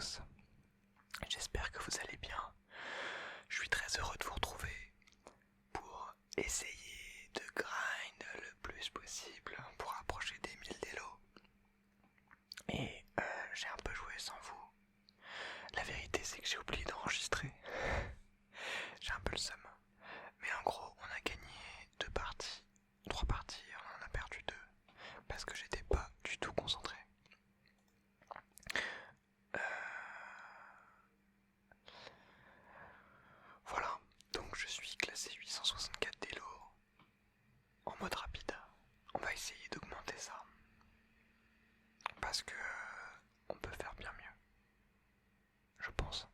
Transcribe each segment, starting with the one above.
tous, j'espère que vous allez bien. Je suis très heureux de vous retrouver pour essayer de grind le plus possible pour approcher des 1000 d'élo. Et j'ai un peu joué sans vous. La vérité c'est que j'ai oublié d'enregistrer. J'ai un peu le seum. Mais en gros on a gagné 3 parties, on en a perdu 2 parce que j'étais pas du tout concentré. Voilà, donc je suis classé 864 d'élo en mode rapide. On va essayer d'augmenter ça parce que on peut faire bien mieux, je pense.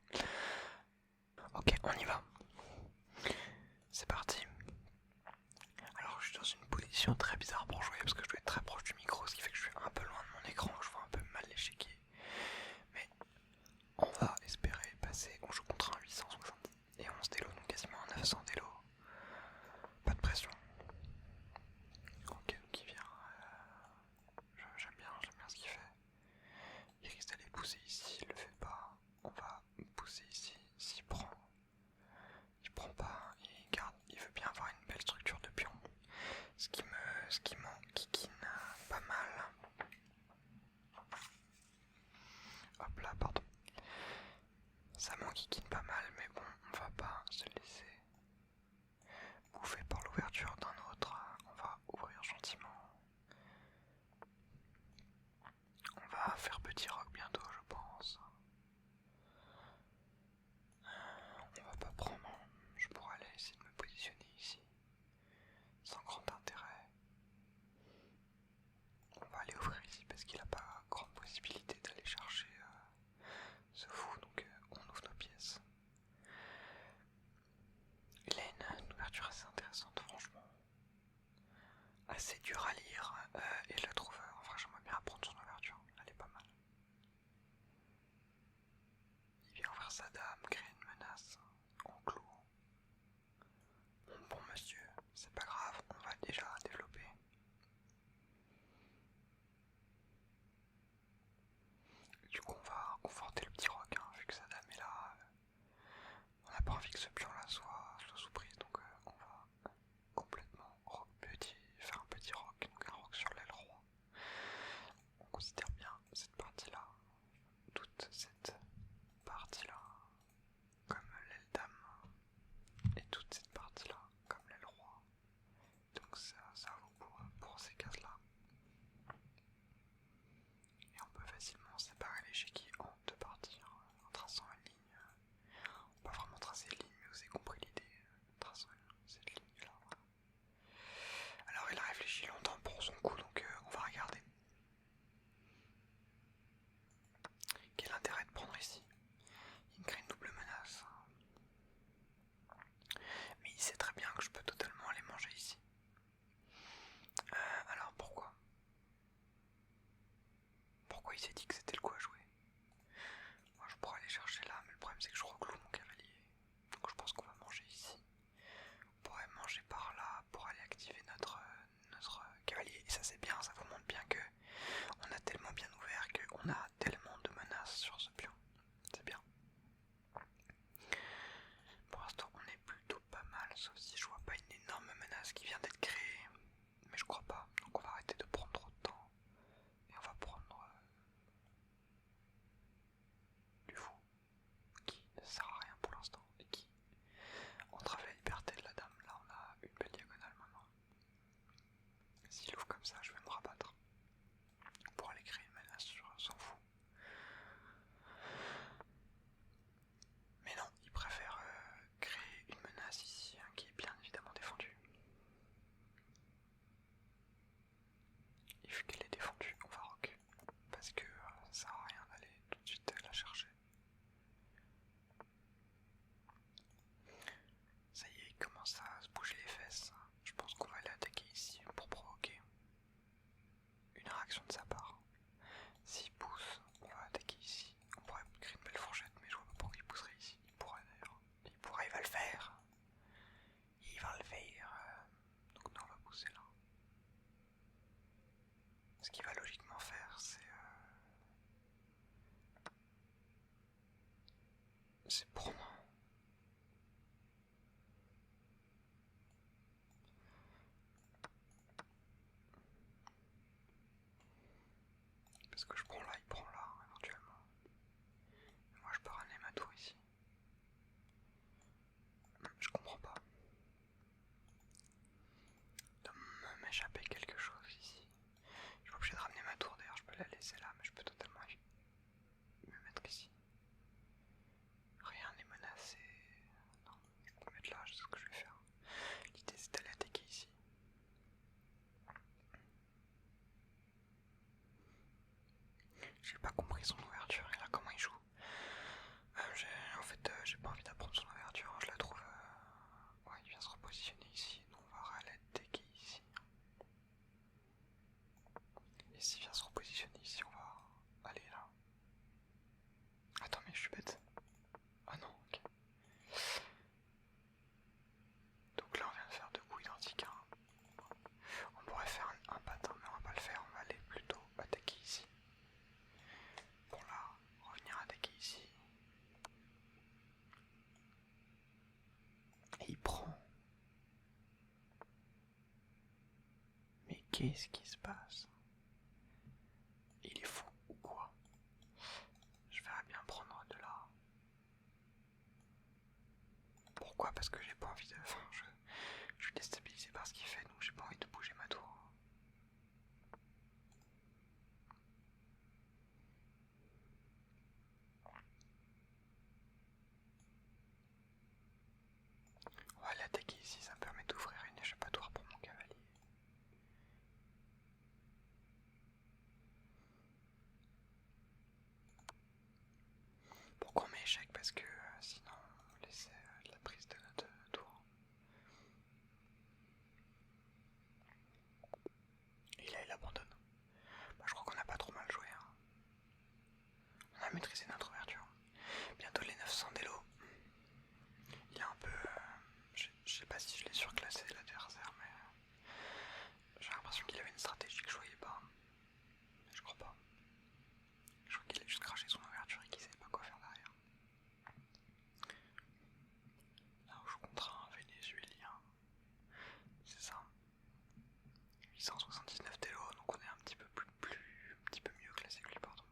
Ok, on y va. C'est parti. Alors je suis dans une position très bizarre pour jouer parce que je dois être très proche du micro, ce qui fait que je suis un peu loin de mon écran, je vois un peu mal l'échiquier. Mais on va espérer passer. On joue contre un 870 et 11 d'élo, donc quasiment un 900 d'élo. Pas de pression. Ok, donc il vient. J'aime bien ce qu'il fait. Il risque d'aller pousser ici, il le fait pas. On va pousser ici. S'il prend, il prend pas, il garde. Il veut bien avoir une belle structure de pion. Ce qui m'enquiquine pas mal. Hop là, pardon. Ça m'enquiquine pas mal, mais bon, on va pas se laisser bouffer par l'ouverture d'un autre. On va ouvrir gentiment. On va faire petit rock bientôt, je pense. On va pas prendre. Je pourrais aller essayer de me positionner ici. Sans grand intérêt. On va aller ouvrir ici parce qu'il n'a pas grande possibilité d'aller chercher ce fou, donc on ouvre nos pièces. Il a une ouverture assez intéressante, franchement. Assez dur à lire et je la trouve, en vrai j'aimerais bien apprendre son ouverture, elle est pas mal. Il vient ouvrir sa dame, créer une menace en clou. Bon monsieur, c'est pas grave, on va déjà développer. Du coup on va conforter le petit roc, hein, vu que sa dame est là. On n'a pas envie que ce pion là soit sous prise, donc on va complètement faire un petit roc, donc un roc sur l'aile roi. On considère bien cette partie là, toute cette partie là comme l'aile dame et toute cette partie là comme l'aile roi. Donc ça vaut pour ces cases là. Et on peut facilement séparer l'échiquier en 2 parties en traçant une ligne. On peut vraiment tracer une ligne, mais vous avez compris l'idée, traçant cette ligne là. Voilà. Alors il a réfléchi longtemps pour son coup, donc on va regarder. Quel intérêt de prendre ici? Il me crée une double menace. Mais il sait très bien que je peux totalement aller manger ici. Alors pourquoi il s'est dit que c'était le coup à jouer? Moi je pourrais aller chercher là, mais le problème c'est que je recloue mon cavalier. Donc je pense qu'on va manger ici. On pourrait manger par là pour aller activer notre cavalier. Et ça c'est bien, ça vous montre bien que on a tellement bien ouvert qu'on a tellement de menaces sur ce pion. C'est bien. Pour l'instant on est plutôt pas mal, sauf si je vois pas une énorme menace qui vient d'être créée. Mais je crois pas, donc on va arrêter de prendre trop de temps. Et on va prendre du fou, qui ne sert à rien pour l'instant, et qui entrave la liberté de la dame. Là on a une belle diagonale maintenant. S'il ouvre comme ça, je vais me rabattre pour aller créer une menace sur son fou. Mais non, il préfère créer une menace ici, hein, qui est bien évidemment défendue. Et vu qu'elle est défendue, on va rock. Parce que ça sert à rien d'aller tout de suite la chercher. Ça y est, il commence à se bouger les fesses. Je pense qu'on va aller attaquer ici pour provoquer. laisser prendre. Parce que je prends là, il prend là, éventuellement. Moi je peux ramener ma tour ici. Je comprends pas. De m'échapper quelque chose ici. Je suis pas obligé de ramener ma tour d'ailleurs, je peux la laisser là, mais je peux totalement me mettre ici. Rien n'est menacé. Non, je peux me mettre là, je sais ce que je vais faire. L'idée c'est d'aller attaquer ici. J'ai pas compris son ouverture et là comment il joue. J'ai pas envie d'apprendre son ouverture, je la trouve. Ouais, il vient se repositionner ici, nous on va aller attaquer ici. Et s'il vient se repositionner ici, on va aller là. Attends, mais je suis bête. Ah non, ok. Donc là on vient de faire deux coups identiques. Hein. On pourrait faire un patin, mais on va pas le faire, on va aller plutôt attaquer ici. Pour là, revenir attaquer ici. Et il prend. Mais qu'est-ce qui se passe? Il est fou ou quoi? Je verrais bien prendre de là. Pourquoi? Parce que j'ai pas envie de... Enfin, je suis déstabilisé par ce qu'il fait, donc j'ai pas envie de bouger ma tour. On va aller attaquer ici, ça me permet d'ouvrir une échappatoire pour mon cavalier. Pourquoi on met échec? Parce que sinon on laissait la prise de notre tour. Et là il abandonne. Bah, je crois qu'on a pas trop mal joué. Hein. On a maîtrisé notre ouverture. Bientôt les 900 d'élo. Il est un peu... je sais pas si je l'ai surclassé l'adversaire, mais j'ai l'impression qu'il avait une stratégie que je voyais pas. Je crois pas. Je crois qu'il a juste craché son ouverture et qu'il savait pas quoi faire derrière. Là où je contre un Vénézuélien. C'est ça. 879 d'élo, donc on est un petit peu un petit peu mieux classé que lui, pardon.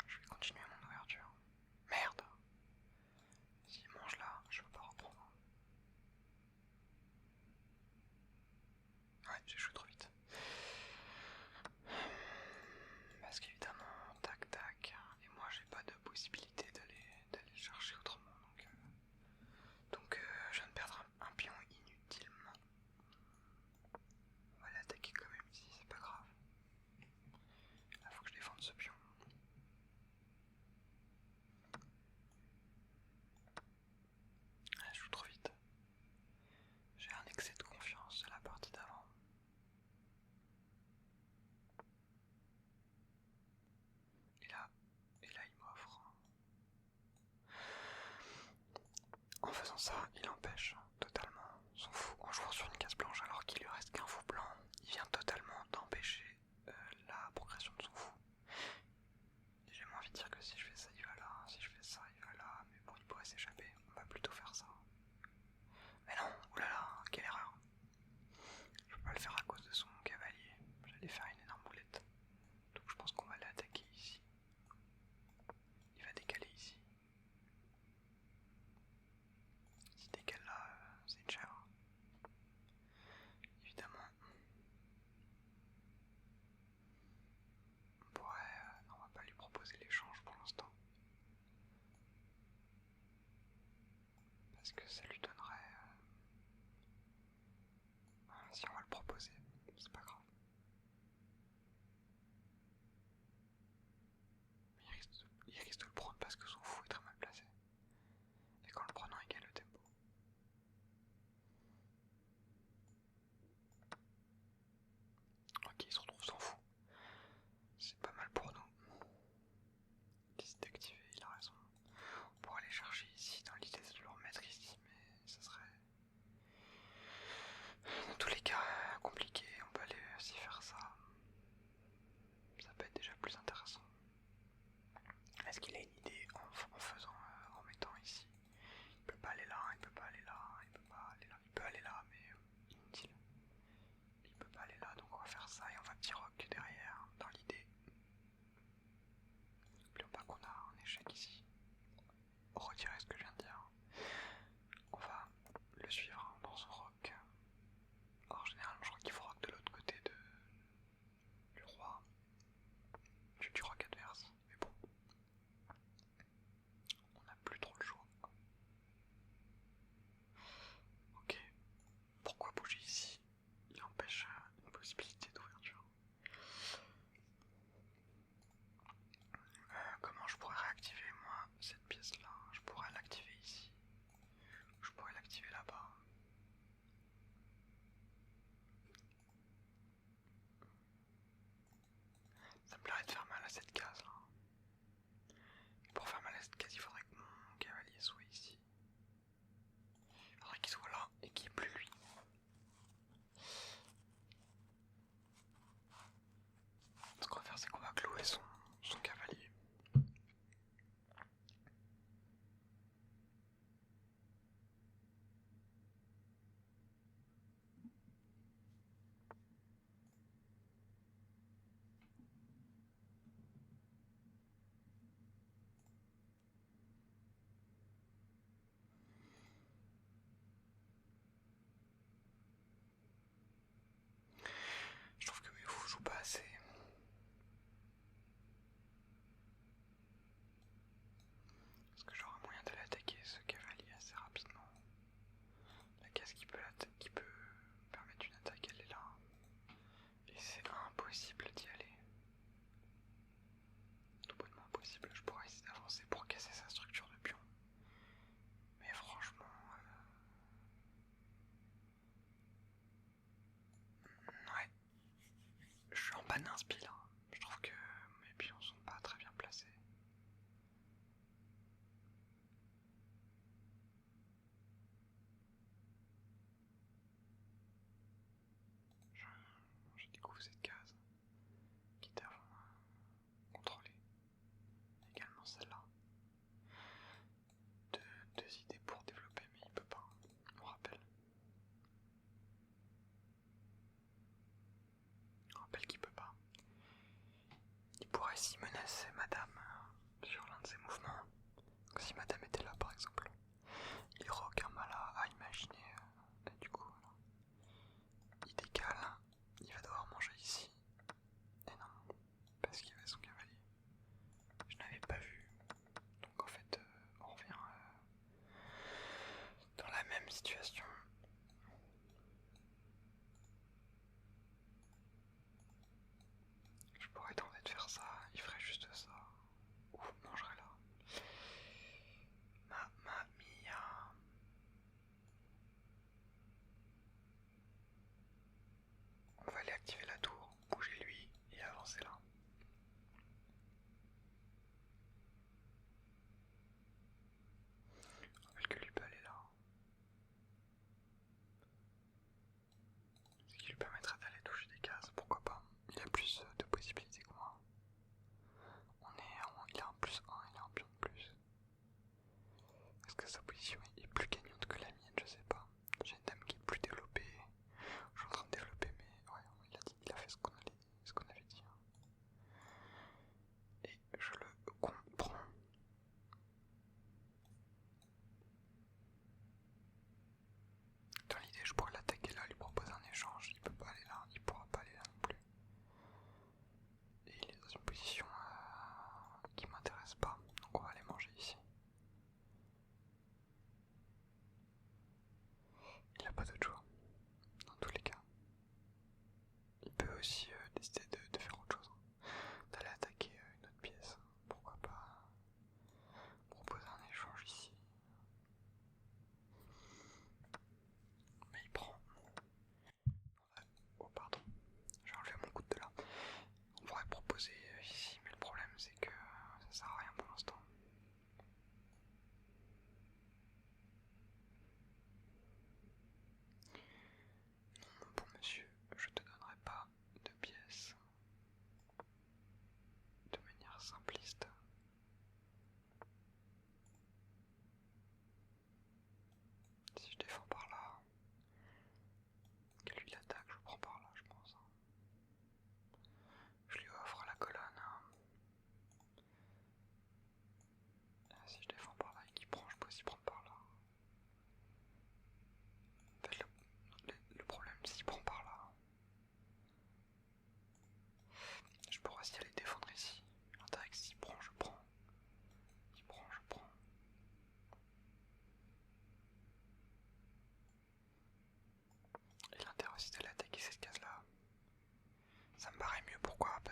Je vais continuer mon ouverture. Merde! S'il mange là, je peux pas reprendre. Ouais, j'ai joué trop vite. Parce qu'évidemment, tac tac, et moi j'ai pas de possibilité d'aller chercher autrement, donc je viens de perdre un pion inutilement. On va l'attaquer quand même ici, c'est pas grave. Là faut que je défende ce pion. Ah, je joue trop vite. J'ai un excès de confiance de la partie d'avant. Et là il m'offre. En faisant ça, il empêche totalement son fou en jouant sur une case blanche alors qu'il lui reste qu'un fou blanc. Il vient totalement d'empêcher la progression de son fou. Et j'ai envie de dire que si je fais ça, il va là, si je fais ça, il va là, mais bon, il pourrait s'échapper, on va plutôt faire ça. Mais non, oulala, quelle erreur. Je peux pas le faire à cause de son cavalier, j'allais faire une énorme boulette. Donc je pense qu'on va l'attaquer ici. Il va décaler ici. S'il décale là, c'est une chèvre. Évidemment. On pourrait... on va pas lui proposer l'échange pour l'instant. Parce que ça lui donnerait... si on va le proposer, c'est pas grave. Mais il risque de le prendre parce que son fou est très mal placé. Et qu'en le prenant, il gagne le tempo. Ok, il se retrouve sans fou. C'est pas mal pour nous. attaque ici. Retirez ce que je viens de dire. On va le suivre dans son roc. Alors généralement je crois qu'il faut rock de l'autre côté du roi. Du roc adverse. Mais bon. On n'a plus trop le choix. Ok. Pourquoi bouger ici? Il empêche une possibilité d'ouverture. Comment je pourrais réactiver moi cette pièce là? Je pourrais l'activer ici. Je pourrais l'activer là-bas. Ça me plairait de faire mal à cette case là. Et pour faire mal à cette case, il faudrait que mon cavalier soit ici. Il faudrait qu'il soit là et qu'il n'y ait plus lui. Ce qu'on va faire, c'est qu'on va clouer son cavalier. Je trouve que mes fous jouent pas assez. Est-ce que j'aurai moyen d'aller attaquer ce cavalier assez rapidement? La case qui peut permettre une attaque, elle est là. Et c'est impossible d'y aller. Tout bonnement impossible. Je pourrais essayer d'avancer pour casser sa structure de pion. Mais franchement... ouais. Je suis en panne d'inspi là. Je trouve que mes pions sont pas très bien placés. Je découvre cette case qui était avant contrôlée. Également celle-là. Deux idées pour développer, mais il peut pas. On rappelle. On rappelle qu'il peut pas. Il pourrait s'y menacer madame sur l'un de ses mouvements. Donc, si madame était là par exemple, il aura aucun mal à imaginer. Et du coup, voilà. Il décale, il va devoir manger ici. Et non, parce qu'il y avait son cavalier. Je n'avais pas vu. Donc en fait, on revient dans la même situation. Je pourrais tenter de faire ça, il ferait juste ça. Ou mangerait là. Mamma mia. On va aller activer la tour, bouger lui et avancer là. On rappelle que lui peut aller là. Ce qui lui permettra d'aller toucher des cases, pourquoi pas. Il a plus de possibilités que moi. Il a un plus 1, il a un pion de plus. Est-ce que sa position est plus gagnante que la mienne? Je sais pas. J'ai une dame qui est plus développée. Je suis en train de développer, mais ouais, il a fait ce qu'on avait dit. Et je le comprends. Dans l'idée, je pourrais l'attaquer là, lui proposer un échange. Il peut pas aller là, il pourra pas aller là non plus. Et il est dans une position qui m'intéresse pas, donc on va aller manger ici. Il n'a pas d'autre choix, dans tous les cas. Il peut aussi décider de faire autre chose, d'aller attaquer une autre pièce. Pourquoi pas proposer un échange ici. Mais il prend. Oh pardon, j'ai enlevé mon coude de là. On pourrait proposer ici, mais le problème c'est que ça sert à rien pour l'instant.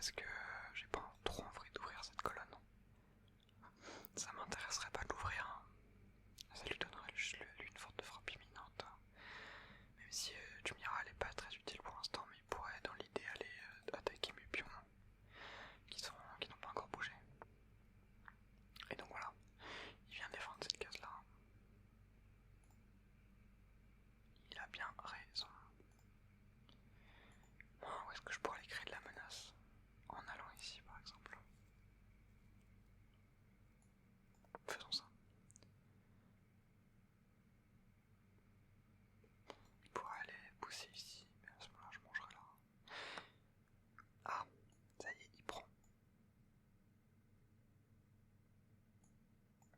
parce que j'ai pas trop envie d'ouvrir cette colonne. Ça m'intéresserait pas de l'ouvrir. Ça lui donnerait juste lui une force de frappe imminente. Même si tu me diras elle est pas très utile pour l'instant, mais il pourrait dans l'idée aller attaquer mes pions qui n'ont pas encore bougé. Et donc voilà, il vient défendre cette case là. Il a bien raison. Où est-ce que je pourrais aller créer de la menace? En allant ici par exemple. Faisons ça. Il pourrait aller pousser ici, mais à ce moment-là je mangerai là. Ah, ça y est, il prend.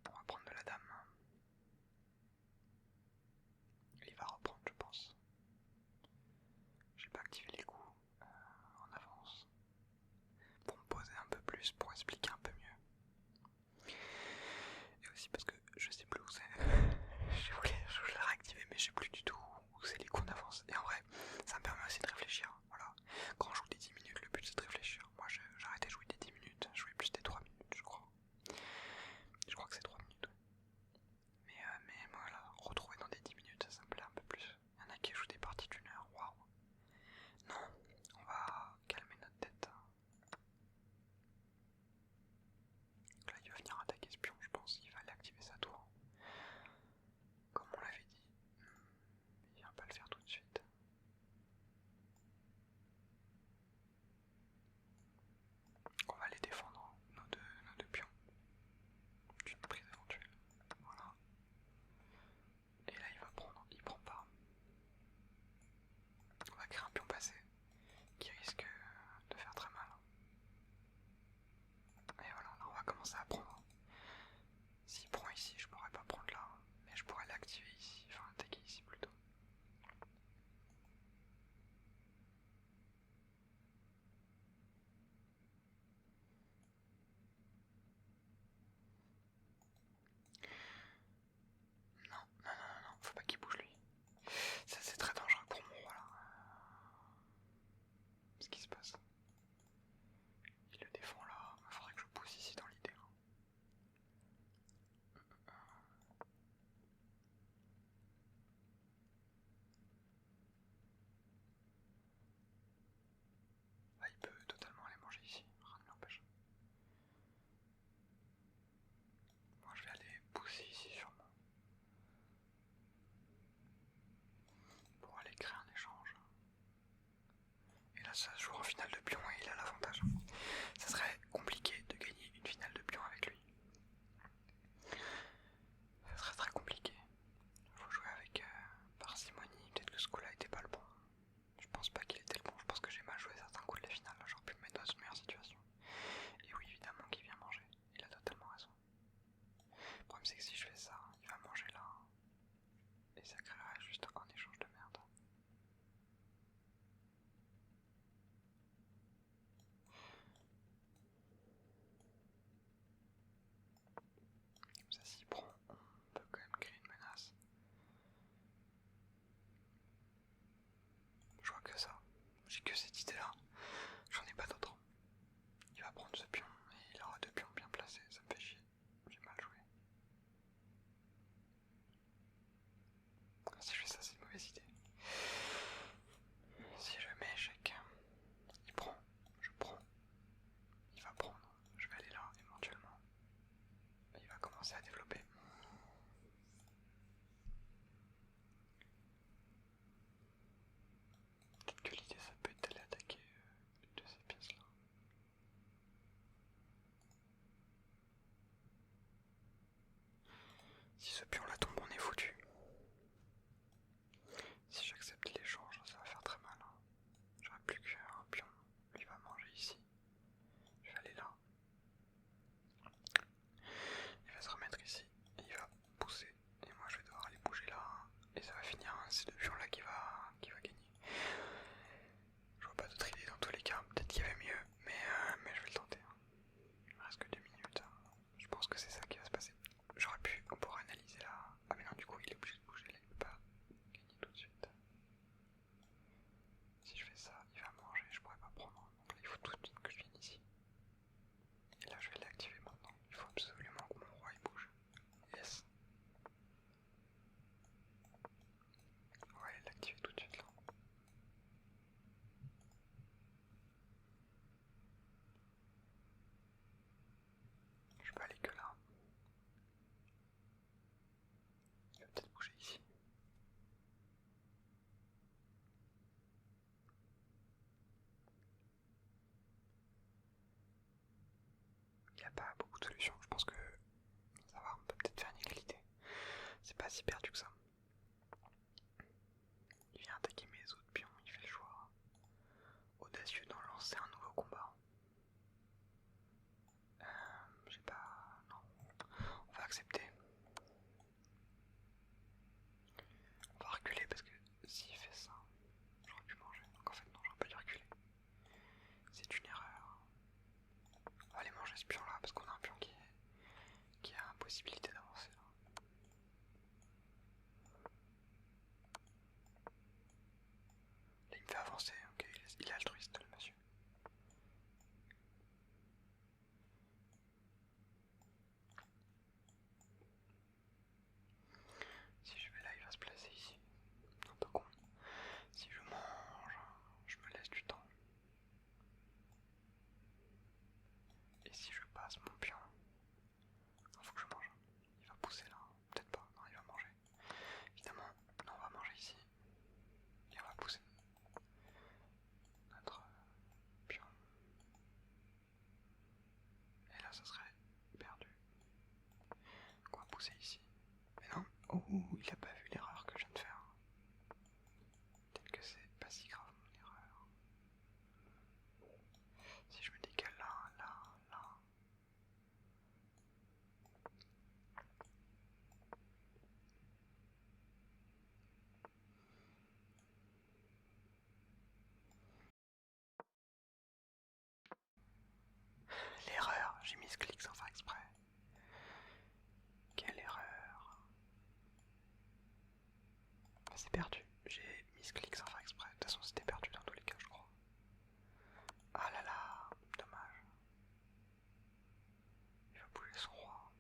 On va prendre de la dame. Il va reprendre, je pense. J'ai pas activé les coups en avance. Pour me poser un peu plus, pour expliquer un peu mieux. Et aussi parce que je sais plus où c'est. je voulais le réactiver, mais je sais plus du tout où c'est les coups en avance. Et en vrai, ça me permet aussi de réfléchir. Voilà. Quand je joue des 10 minutes, le but c'est de réfléchir. Moi j'arrêtais de jouer des 10 minutes, je jouais plus des 3 minutes, je crois. Je crois que c'est 3 minutes. Mais voilà, retrouver dans des 10 minutes, ça me plaît un peu plus. Il y en a qui jouent des parties d'une heure, waouh. Non, on va calmer notre tête. Là, il va venir attaquer ce pion, je pense. Il va aller activer sa tour. Comme on l'avait dit. Il vient pas le faire tout de suite. On va les défendre, nos deux pions. D'une prise éventuelle. Voilà. Et là, il va prendre. Il prend pas. On va créer un pion passé qui risque de faire très mal. Et voilà, là on va commencer à prendre. S'il prend ici, je pourrais pas prendre là, mais je pourrais l'activer ici, enfin attaquer ici plutôt. Non, faut pas qu'il bouge lui. Ça c'est très dangereux pour mon roi là. Ce qui se passe. Il le défend là, il faudrait que je pousse ici dans l'idée. Là il peut totalement aller manger ici, rien ne l'empêche. Moi je vais aller pousser ici sûrement. Pour aller créer un échange. Et là ça se joue en finale de pion et il a l'avantage. Ça serait compliqué de gagner une finale de pion avec lui. Ça serait très compliqué. Faut jouer avec parcimonie, peut-être que ce coup-là était pas le bon. Je pense pas qu'il était le bon, je pense que j'ai mal joué certains coups de la finale, j'aurais pu me mettre dans une meilleure situation. Et oui, évidemment qu'il vient manger, il a totalement raison. Le problème c'est que si je fais ça, il va manger là, et ça créerait juste un échange de merde. pas beaucoup de solutions. Je pense que ça va, on peut peut-être faire une égalité. C'est pas si perdu que ça. Il vient attaquer mes autres pions, il fait le choix audacieux d'en lancer un nouveau combat. J'ai pas... non. On va accepter. On va reculer parce que s'il fait ça, j'aurais pu manger. Donc en fait non, j'aurais pas dû reculer. C'est une erreur. On va aller manger ce pion là parce qu'on a un pion qui a possibilité d'avancer là. Là il me fait avancer, ok, il est altruiste le monsieur. Si je vais là, il va se placer ici. Un peu con. Si je mange, je me laisse du temps. Et si je passe mon pion, il faut que je mange. Il va pousser là. Peut-être pas. Non, il va manger. Évidemment, non, on va manger ici. Et on va pousser notre pion. Et là, ça serait perdu. Donc on va pousser ici. Mais non. Oh, il a pas vu l'erreur que je viens de faire. Peut-être que c'est pas si grave mon erreur. Si je me décale là, là, là. L'erreur, j'ai mis ce clic sans faire exprès. Quelle erreur. Bah, c'est perdu. J'ai mis ce clic sans faire exprès. De toute façon, c'était perdu dans tous les cas, je crois. Ah là là, dommage. Il va bouger son roi.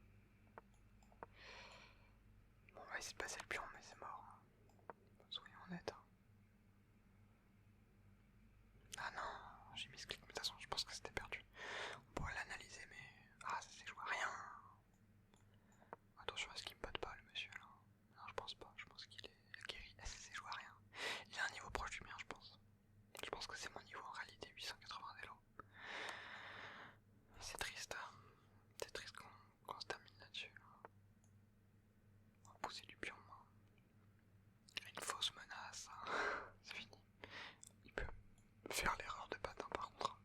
Bon, on va essayer de passer le pion, mais c'est mort. Soyons honnêtes. Ah non, j'ai mis ce clic, mais de toute façon, je pense que c'était perdu. On pourrait l'analyser, mais... ah, ça s'est joué à rien. Attention à ce qu'il me batte pas, le monsieur, là. Non, je pense pas. Je pense qu'il est guéri. Ah, ça s'est joué à rien. Il a un niveau proche du mien, je pense. Je pense que c'est mon niveau en réalité, 880 d'élo. C'est triste. C'est triste qu'on se termine là-dessus. On va pousser du pion. Une fausse menace. C'est fini. Il peut faire l'erreur de patin par contre.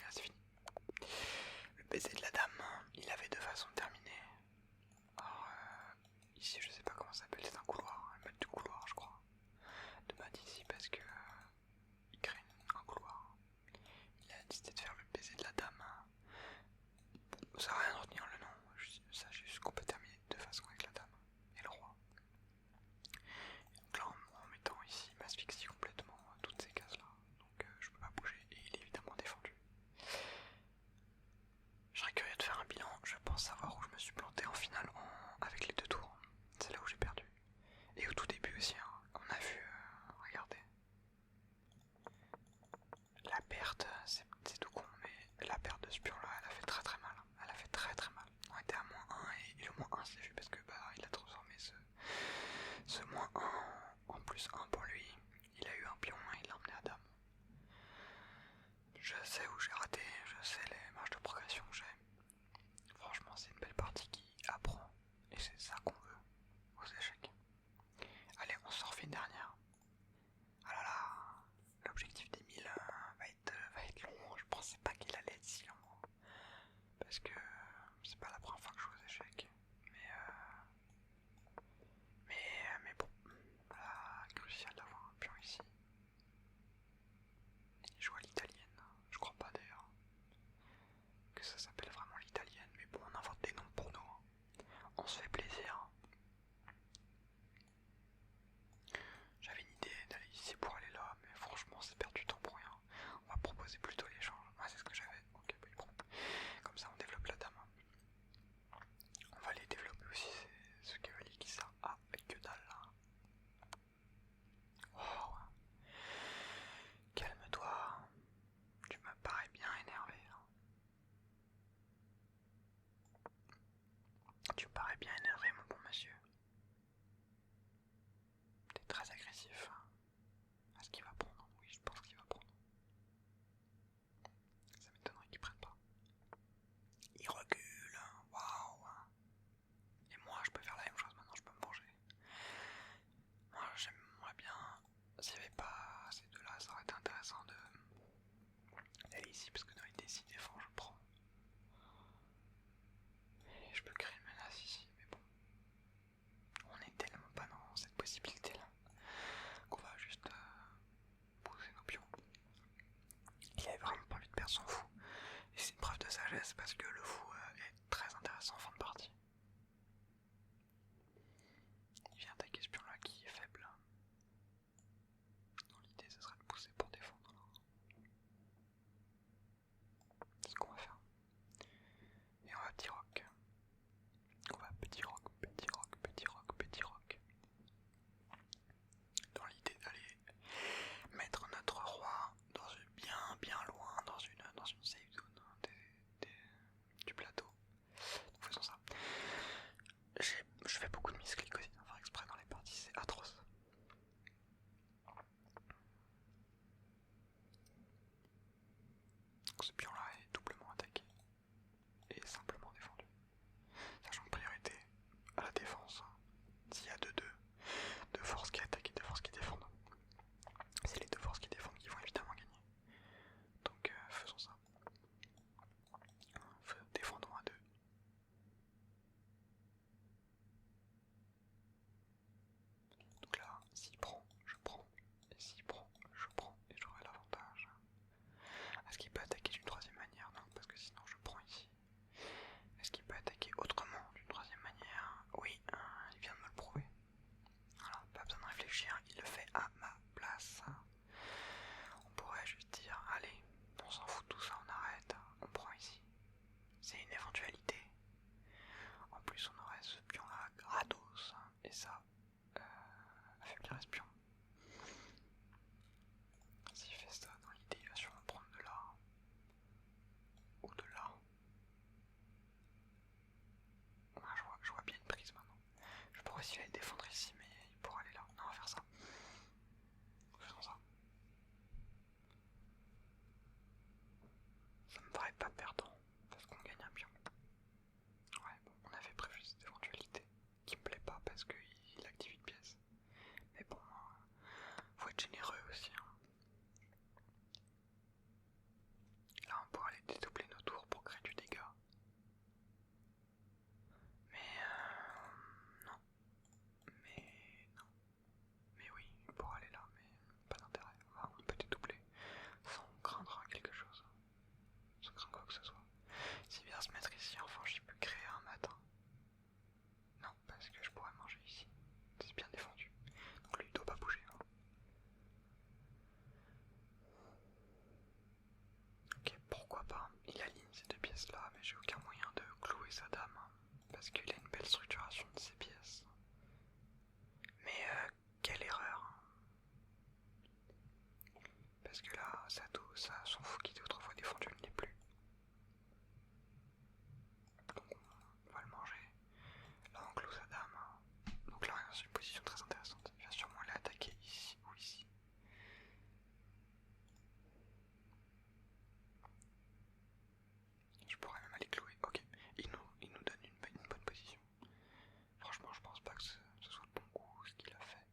Là c'est fini. Le baiser de la dame, il avait deux façons de terminer. Alors ici je sais pas comment ça s'appelle, c'est un couloir, un mode de couloir je crois. De mode ici parce que il crée un couloir. Il a décidé de faire le baiser de la dame. Ça n'a rien à retenir le nom, ça juste qu'on peut terminer de deux façons avec la dame et le roi. Donc là en mettant ici il m'asphyxie complètement toutes ces cases là. Donc je peux pas bouger et il est évidemment défendu. Je serais curieux de faire un bilan, je pense savoir où je me suis planté en finale avec les deux tours. C'est là où j'ai perdu. Et au tout début aussi, hein, on a vu, regardez. La perte, c'est tout con, mais la perte de ce pion là, elle a fait très très mal. Elle a fait très très mal. On était à -1 et le s'il allait défendre ici, mais il pourra aller là. Non, on va faire ça. Faisons ça. Ça me paraît pas perdant, parce qu'on gagne un pion. Ouais, bon, on avait prévu cette éventualité, qui me plaît pas parce qu'il active une pièce. Mais bon, faut être généreux aussi. Hein. Là, on pourra aller dédoubler nos tours pour créer du dégât. Mais non. Mais non. Mais oui, il pourra aller là, mais pas d'intérêt. Enfin, on peut dédoubler sans craindre quelque chose. Sans craindre quoi que ce soit. S'il vient se mettre ici, enfin, j'ai pu créer un matin. Non, parce que je pourrais manger ici. C'est bien défendu. Donc lui, il doit pas bouger. Hein. Ok, pourquoi pas. Il aligne ces deux pièces là, mais j'ai aucun moyen de clouer sa dame. Parce qu'il a une belle structuration de ses pièces. Mais quelle erreur. Parce que là, ça son fou qui était autrefois défendu ne l'est plus. Donc on va le manger. Là on cloue sa dame. Donc là on est dans une position très intéressante. Il va sûrement l'attaquer ici ou ici. Je pourrais même aller clouer. Ok, il nous donne une bonne position. Franchement je pense pas que ce soit le bon coup ce qu'il a fait.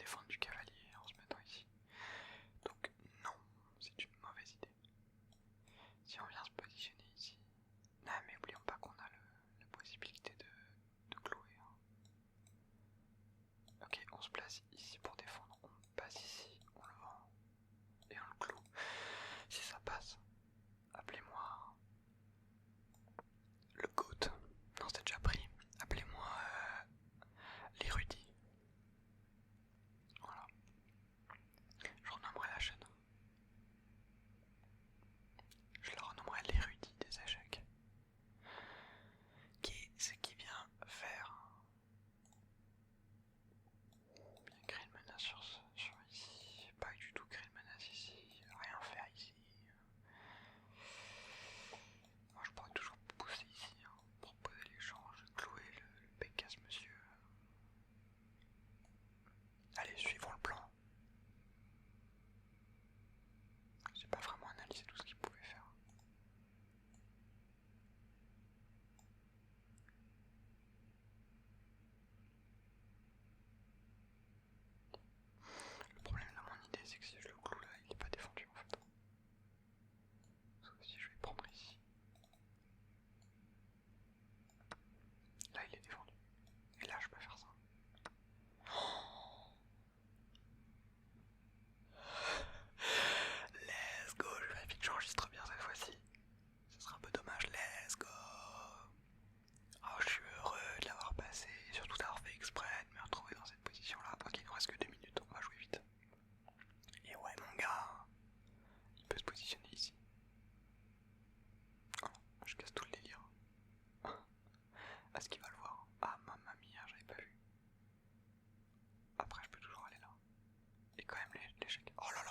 défendre du cavalier en se mettant ici. Donc non, c'est une mauvaise idée. Si on vient se positionner ici... Non mais oublions pas qu'on a la possibilité de clouer. Hein. Ok, on se place ici pour défendre. On passe ici, on le vend et on le cloue. Si ça passe, appelez-moi le GOAT. Non, c'est déjà pris. Appelez-moi l'érudit. Voilà. Je renommerai la chaîne. Je la renommerai l'érudit des échecs. Ce qui vient faire bien créer une menace sur ici, pas du tout créer une menace ici, rien faire ici. Moi je pourrais toujours pousser ici, hein, proposer l'échange, clouer le bec à ce monsieur. Allez, suivons le plan. J'ai pas vraiment analysé tout ce qu'il pouvait faire. Le problème de mon idée, c'est que si je le cloue là, il est pas défendu en fait. Sauf si je vais prendre ici. Là, il est défendu. Et là, je peux faire ça. Let's go, je vérifie que j'enregistre bien cette fois-ci. Ce sera un peu dommage, let's go. Oh, je suis heureux de l'avoir passé, surtout d'avoir fait exprès de me retrouver dans cette position-là. Ok, il nous reste que 2 minutes, on va jouer vite. Et ouais, mon gars, il peut se positionner ici. Oh, je casse tout le délire. Est-ce qu'il va le voir? Ah, mamma mia, j'avais pas vu. Après, je peux toujours aller là. Et quand même, l'échec. Oh là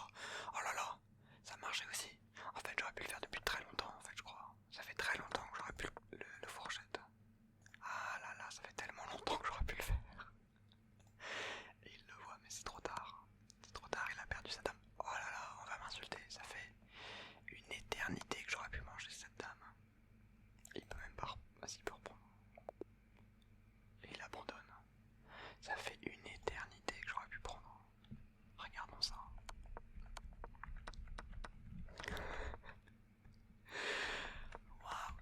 là, ça marchait aussi. En fait, j'aurais pu le faire depuis très longtemps, en fait, je crois. Ça fait très longtemps que j'aurais pu le fourchette. Ah là là, ça fait tellement longtemps que j'aurais pu le faire. Et il le voit, mais c'est trop tard. C'est trop tard, il a perdu sa dame. Oh là là, on va m'insulter. Ça fait une éternité que j'aurais pu manger cette dame. Il peut même pas... Ah si, il peut reprendre. Et il abandonne. Ça fait une éternité que j'aurais pu prendre. Regardons ça. Waouh.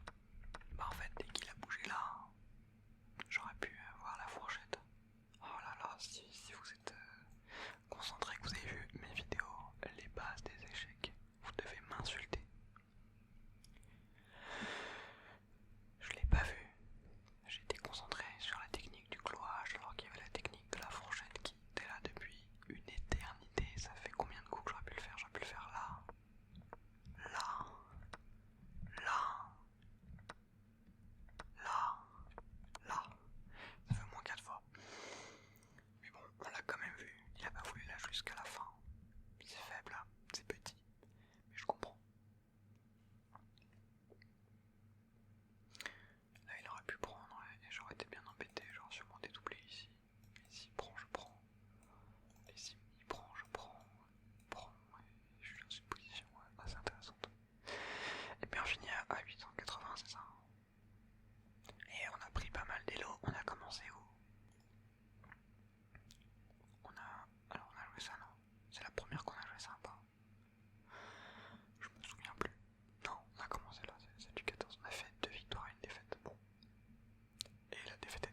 Bah en fait, dès qu'il a bougé là, j'aurais pu avoir la fourchette. Oh là là, si vous êtes concentré, que vous avez vu mes vidéos, les bases des échecs, vous devez m'insulter. Je l'ai pas vu. J'étais concentré sur la technique du clouage alors qu'il y avait la technique de la fourchette qui était là depuis une éternité. Ça fait combien de coups que j'aurais pu le faire? J'aurais pu le faire là, là, là, là, là. Ça fait au moins 4 fois. Mais bon, on l'a quand même vu. Il a pas voulu là jusqu'à la fin. C'est faible là, c'est petit. Mais je comprends. Là il aurait pu prendre et j'aurais été bien embêté. J'aurais sûrement dédoublé ici. Et s'il prend, je prends. Et s'il prend, je prends. Je suis dans une position assez intéressante. Et puis on finit à 880, c'est ça? Et on a pris pas mal d'élo. On a commencé où? Alors on a joué ça, non? C'est la première qu'on a joué ça, pas? Je me souviens plus. Non, on a commencé là, c'est du 14. On a fait 2 victoires et une défaite. Bon. Et la défaite